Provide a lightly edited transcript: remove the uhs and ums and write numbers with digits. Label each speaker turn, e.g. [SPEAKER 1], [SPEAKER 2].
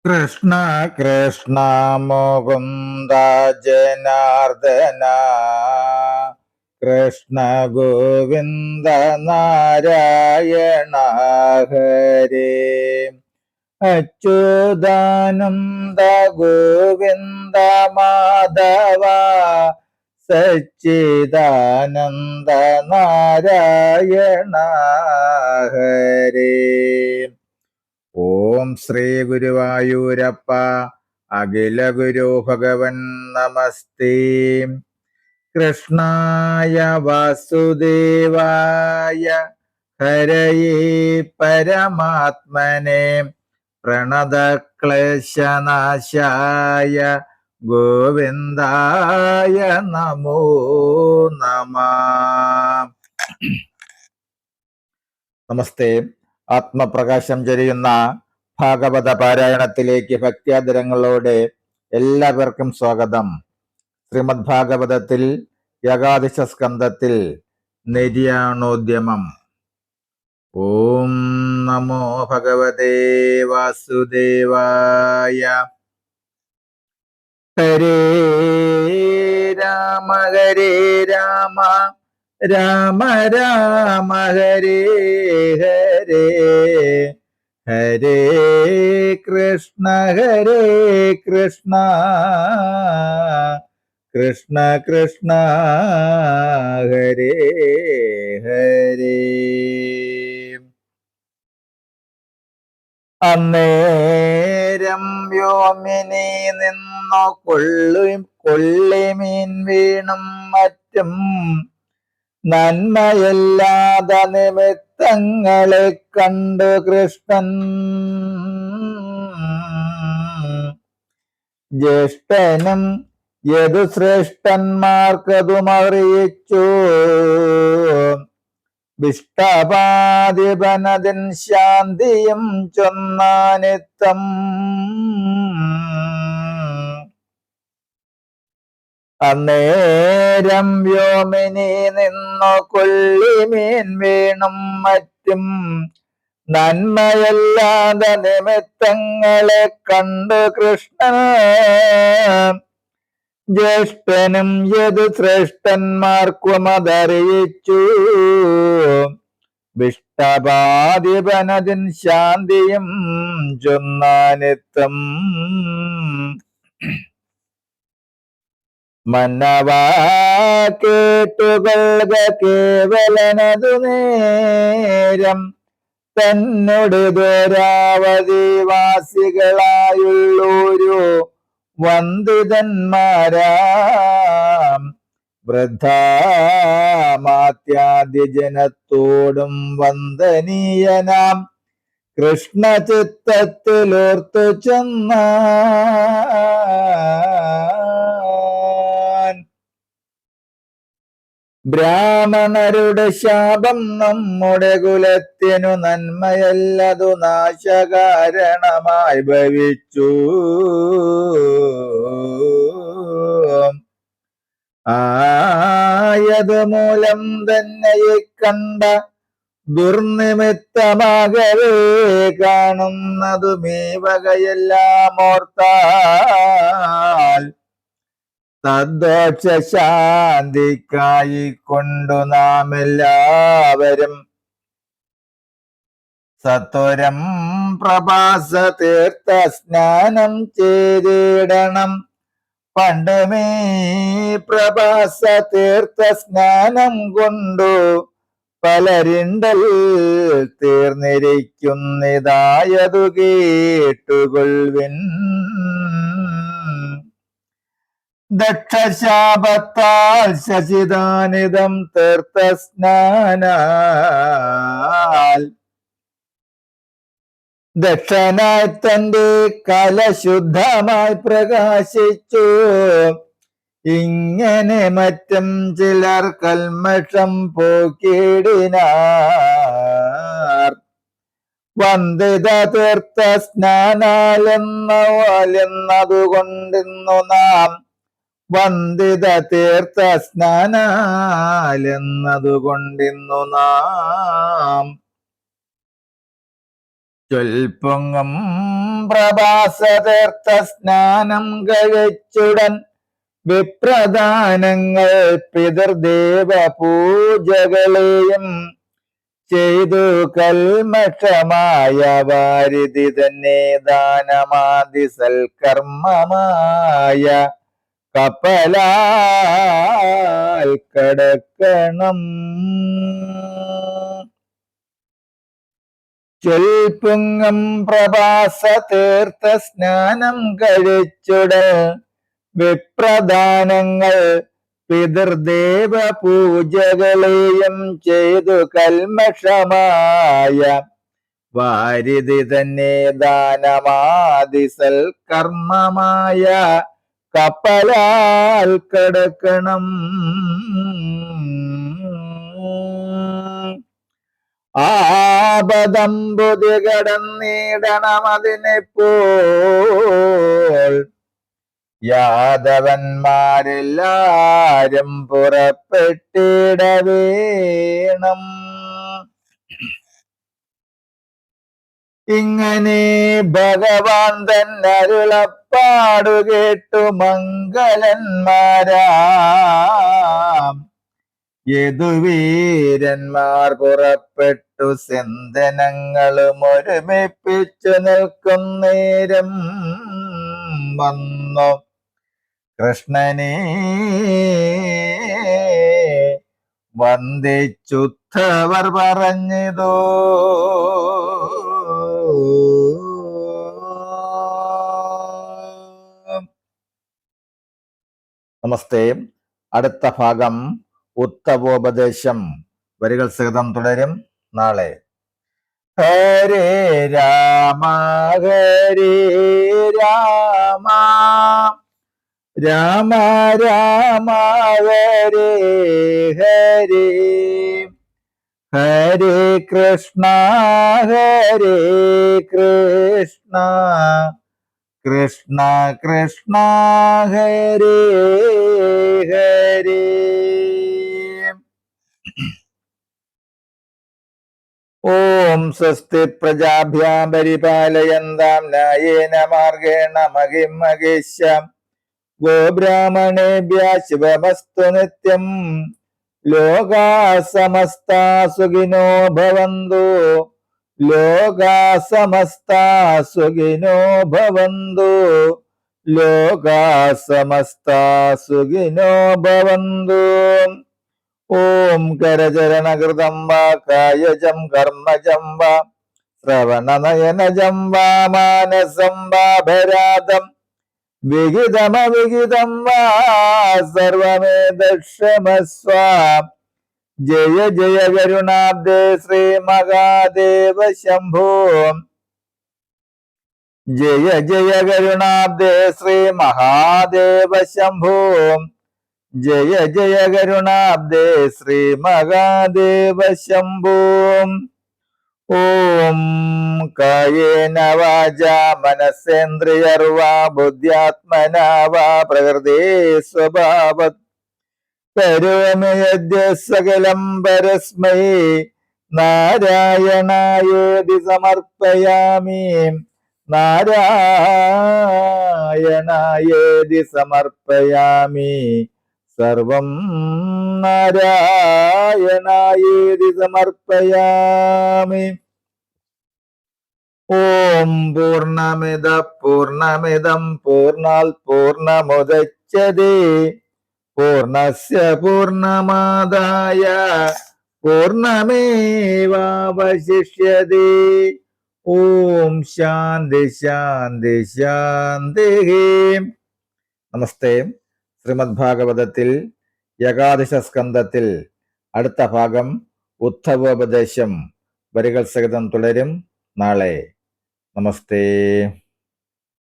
[SPEAKER 1] കൃഷ്ണ കൃഷ്ണ മുകുന്ദ ജനാർദ്ദന കൃഷ്ണ ഗോവിന്ദ നാരായണ ഹരേ അച്യുതാനന്ദ ഗോവിന്ദ മാധവ സച്ചിദാനന്ദ നാരായണ ഹരേ. ഓം ശ്രീ ഗുരുവായൂരപ്പ അഖില ഗുരു ഭഗവൻ നമസ്തേ. കൃഷ്ണായ വാസുദേവായ ഹരയേ പരമാത്മനെ പ്രണതക്ലേശനാശായ ഗോവിന്ദായ നമോ നമഃ. നമസ്തേ. ആത്മപ്രകാശം ചൊരിയുന്ന ഭാഗവത പാരായണത്തിലേക്ക് ഭക്ത്യാദരങ്ങളോടെ എല്ലാവർക്കും സ്വാഗതം. ശ്രീമദ് ഭാഗവതത്തിൽ ഏകാദശ സ്കന്ധത്തിൽ നിര്യാണോദ്യമം. ഓം നമോ ഭഗവതേ വാസുദേവായ. ഹരേ രാമ ഹരേ രാമ രാമ രാമ ഹരേ ഹരേ ഹരേ കൃഷ്ണ കൃഷ്ണ കൃഷ്ണ ഹരേ ഹരേ. അന്നേരം വ്യോമിനി നിന്നു കൊള്ളിമീൻ വീണും മറ്റും നന്മയല്ലാതെ നിമിത്തങ്ങളെ കണ്ടു കൃഷ്ണൻ ജ്യേഷ്ഠനും യദുശ്രേഷ്ഠന്മാർക്കതുമറിയിച്ചു. വിഷ്ടപാതിപനതിൻ ശാന്തിയും ചൊന്നാനിത്തം. അന്നേരം വ്യോമിനി നിന്നു കൊള്ളിമീൻ വീണും മറ്റും നന്മയല്ലാതെ നിമിത്തങ്ങളെ കണ്ടു കൃഷ്ണൻ ജ്യേഷ്ഠനും യദുശ്രേഷ്ഠന്മാർക്കും അതറിയിച്ചു. വിഷ്ടപാതിപനതിൻ ശാന്തിയും ചൊന്നാനിത്തം. മന്നവാ കേട്ടുകൊള്ളുക കേവലനതു നേരം തന്നോട് ദോരാവധി വാസികളായുള്ളൊരു വന്ദിതന്മാരാം വൃദ്ധാമാത്യാദിജനത്തോടും വന്ദനീയനാം കൃഷ്ണ ചിത്തത്തിലോർത്തു ചെന്ന ബ്രാഹ്മണരുടെ ശാപം നമ്മുടെ കുലത്തിനു നന്മയല്ലതു നാശകാരണമായി ഭവിച്ചു. ആയത് മൂലം തന്നെ കണ്ട ദുർനിമിത്തമാകവേ കാണുന്നതും ഈ വകയെല്ലാം ഓർത്താൽ തദ്ദോഷശാന്തിക്കായി കൊണ്ടു നാം എല്ലാവരും സത്വരം പ്രഭാസ തീർത്ഥ സ്നാനം ചെയ്തിടണം. പണ്ടുമേ പ്രഭാസ തീർത്ഥ സ്നാനം കൊണ്ടു പലരിണ്ടൽ തീർന്നിരിക്കുന്നിതായതു കേട്ടുകൊള്ളുവിൻ. ദക്ഷശാപത്താൽ ശശിദാനിതം തീർത്ഥസ്നാനാൽ ദക്ഷനായി തന്റെ കലശുദ്ധമായി പ്രകാശിച്ചു. ഇങ്ങനെ മറ്റും ചിലർ കൽമഷം പോക്കിയിടിനാർ. വന്ദിത തീർത്ഥ സ്നാനാലെന്നതുകൊണ്ടിന്നു നാം വന്ദിത തീർത്ഥ സ്നാനാലെന്നതുകൊണ്ടിന്നു നാം ചൊൽപ്പൊങ്ങം പ്രഭാസതീർത്ഥ സ്നാനം കഴിച്ചുടൻ വിപ്രദാനങ്ങൾ പിതൃദേവ പൂജകളെയും ചെയ്തു കൽമഷമായ വാരിധി തന്നെ ദാനമാതി സൽക്കർമ്മമായ കപ്പലാൽ കടക്കണം. ചൊൽപ്പുങ്ങം പ്രഭാസ തീർത്ഥ സ്നാനം കഴിച്ചുടൻ വിപ്രദാനങ്ങൾ പിതൃദേവ പൂജകളെയും ചെയ്തു കൽമഷമായ വാരിധി തന്നെ ദാനമാതി സൽക്കർമ്മമായ കപ്പലാൽ കടക്കണം. ആപദംബുതി കടന്നിടണമതിനെപ്പോൾ യാദവന്മാരെല്ലാരും പുറപ്പെട്ടിടവേണം. ഇങ്ങനെ ഭഗവാൻ തന്നെ അരുളപ്പാടു കേട്ടു മംഗലന്മാരാം യദുവീരന്മാർ പുറപ്പെട്ടു സെന്തനങ്ങളും ഒരുമിപ്പിച്ചു നിൽക്കും നേരം വന്നു കൃഷ്ണനെ വന്ദിച്ചുദ്ധവർ പറഞ്ഞതോ നമസ്തേ. അടുത്ത ഭാഗം ഉത്തവോപദേശം വരികൾ സഹിതം തുടരും നാളെ. ഹരേ രാമ ഹരേ രാമ രാമ രാമ ഹരേ ഹരേ ഹരേ കൃഷ്ണ ഹരേ കൃഷ്ണ കൃഷ്ണ കൃഷ്ണ ഹരേ ഹരേ. ഓം സ്വസ്തി പ്രജാഭ്യാം പരിപാലയന്താം ന്യായേന മാർഗേണ മഹിം മഹേശാം ഗോബ്രാഹ്മണേഭ്യഃ ശുഭമസ്തു നിത്യം. ലോകാ സമസ്താ സുഖിനോ ഭവന്തു ലോകാ സമസ്താ സുഖിനോ ഭവന്തു ലോകാ സമസ്താ സുഖിനോ ഭവന്തു. ഓം കരചരണകൃതം വാ കായജം കർമ്മജം വാ ശ്രവണനയനജം വാ മാനസം വാ ഭരാതം വിഹിതമവിഹിതം വാ സർവമേതക്ഷമസ്വ. ജയ ജയ കരുണാബ്ദേ ശ്രീ മഹാദേവ ശംഭോ. ജയ ജയ കരുണാബ്ദേ ശ്രീ മഹാദേവ ശംഭോ. ജയ ജയ കരുണാബ്ദേ ശ്രീ മഹാദേവ ശംഭോ. ഓം കായേന വാചാ മനസേന്ദ്രിയർവാ ബുദ്ധ്യാത്മനാ വാ പ്രകൃതേ സ്വഭാവത് കരോമി യദ്യ സകലം പരസ്മൈ നാരായണായേതി സമർപ്പയാമി നാരായണായേതി സമർപ്പയാമി സർവം നാരായണായേതി സമർപ്പയാമി. ഓം പൂർണ്ണമിദ പൂർണ്ണമിദം പൂർണ്ണാത് പൂർണ്ണമുദച്യതേ പൂർണ്ണസ്യ പൂർണ്ണമാദായ പൂർണ്ണമേവാവശിഷ്യതേ. ഓം ശാന്തി ശാന്തി ശാന്തി. നമസ്തേ. ശ്രീമദ് ഭാഗവതത്തിൽ ഏകാദശ സ്കന്ധത്തിൽ അടുത്ത ഭാഗം ഉദ്ധവോപദേശം വരികൾ സഹിതം തുടരും നാളെ. നമസ്തേ.